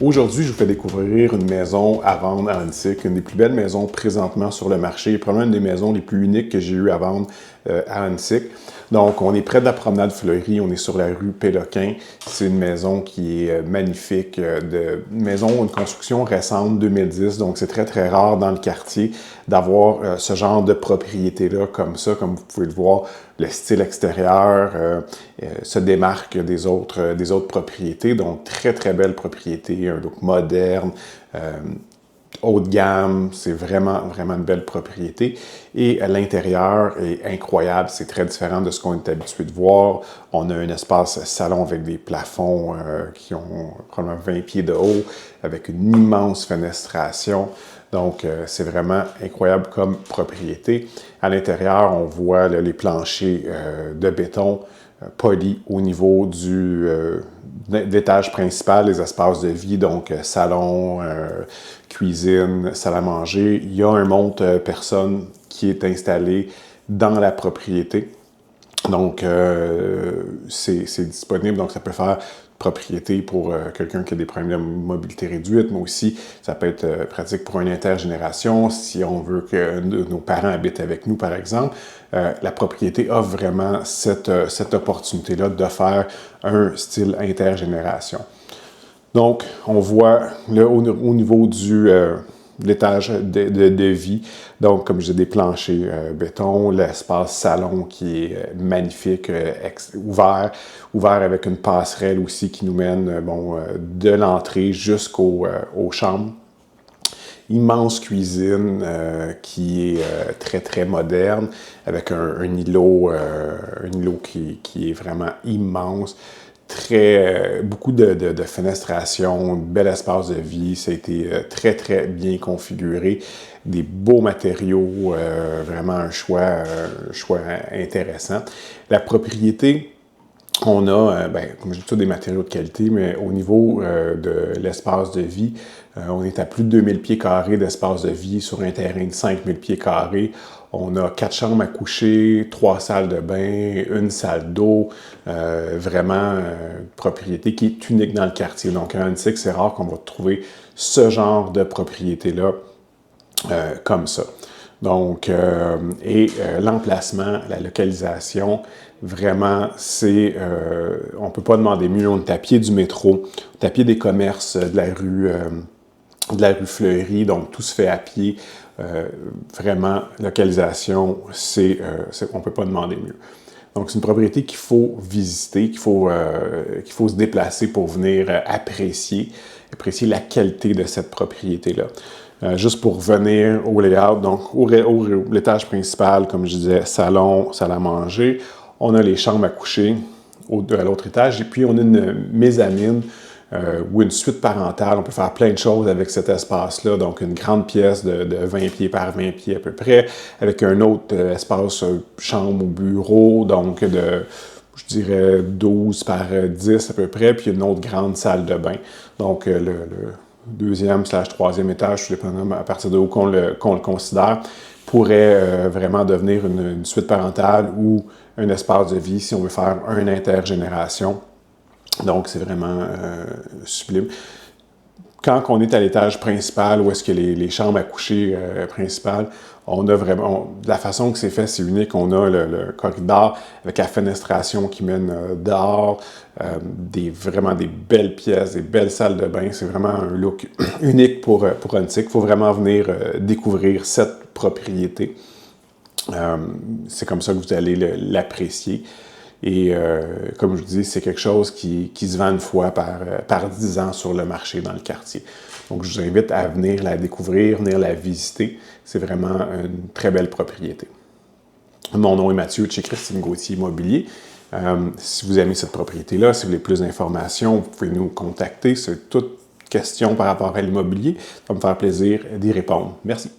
Aujourd'hui, je vous fais découvrir une maison à vendre à Annecy, une des plus belles maisons présentement sur le marché, probablement une des maisons les plus uniques que j'ai eu à vendre à Annecy. Donc, on est près de la promenade Fleury, on est sur la rue Péloquin. C'est une maison qui est magnifique, une maison, une construction récente, 2010, donc c'est très, très rare dans le quartier d'avoir ce genre de propriété-là comme ça, comme vous pouvez le voir. Le style extérieur se démarque des autres propriétés, donc très, très belle propriété, un look moderne, haut de gamme, c'est vraiment, vraiment une belle propriété. Et l'intérieur est incroyable, c'est très différent de ce qu'on est habitué de voir. On a un espace salon avec des plafonds qui ont probablement 20 pieds de haut, avec une immense fenestration. Donc, c'est vraiment incroyable comme propriété. À l'intérieur, on voit là, les planchers de béton polis au niveau de l'étage principal, les espaces de vie, donc salon, cuisine, salle à manger. Il y a un monte-personne qui est installé dans la propriété. Donc, c'est disponible, donc ça peut faire propriété pour quelqu'un qui a des problèmes de mobilité réduite, mais aussi ça peut être pratique pour une intergénération, si on veut que nos parents habitent avec nous, par exemple. La propriété offre vraiment cette opportunité-là de faire un style intergénération. Donc, on voit là, au niveau de l'étage de vie. Donc, comme je disais, des planchers béton, l'espace salon qui est magnifique, ouvert avec une passerelle aussi qui nous mène de l'entrée jusqu'aux chambres. Immense cuisine qui est très, très moderne, avec un îlot qui est vraiment immense. Beaucoup de fenestration, un bel espace de vie, ça a été très, très bien configuré. Des beaux matériaux, vraiment un choix intéressant. La propriété, on a, comme je dis, des matériaux de qualité, mais au niveau de l'espace de vie, on est à plus de 2000 pieds carrés d'espace de vie sur un terrain de 5000 pieds carrés. On a 4 chambres à coucher, 3 salles de bain, une salle d'eau. Vraiment une propriété qui est unique dans le quartier. Donc, à Annecy, c'est rare qu'on va trouver ce genre de propriété-là comme ça. Donc, l'emplacement, la localisation, vraiment, on ne peut pas demander mieux. On est à pied du métro, on est à pied des commerces de la rue Fleury, donc tout se fait à pied. Vraiment, localisation, on ne peut pas demander mieux. Donc, c'est une propriété qu'il faut visiter, qu'il faut se déplacer pour venir apprécier la qualité de cette propriété-là. Juste pour revenir au layout, donc l'étage principal, comme je disais, salon, salle à manger. On a les chambres à coucher à l'autre étage et puis on a une mezzanine ou une suite parentale. On peut faire plein de choses avec cet espace-là. Donc, une grande pièce de 20 pieds par 20 pieds à peu près, avec un autre espace chambre ou bureau, donc je dirais 12 par 10 à peu près, puis une autre grande salle de bain. Donc, le deuxième/troisième étage, tout dépendant à partir de où qu'on le considère, pourrait vraiment devenir une suite parentale ou un espace de vie si on veut faire une intergénération. Donc, c'est vraiment sublime. Quand on est à l'étage principal, où est-ce que les chambres à coucher principales, on a vraiment, la façon que c'est fait, c'est unique. On a le corridor avec la fenestration qui mène dehors, vraiment des belles pièces, des belles salles de bain. C'est vraiment un look unique pour Annecy. Il faut vraiment venir découvrir cette propriété. C'est comme ça que vous allez l'apprécier. Et comme je vous dis, c'est quelque chose qui se vend une fois par 10 ans sur le marché dans le quartier. Donc, je vous invite à venir la découvrir, venir la visiter. C'est vraiment une très belle propriété. Mon nom est Mathieu de chez Christine Gauthier Immobilier. Si vous aimez cette propriété-là, si vous voulez plus d'informations, vous pouvez nous contacter. C'est toute question par rapport à l'immobilier. Ça va me faire plaisir d'y répondre. Merci.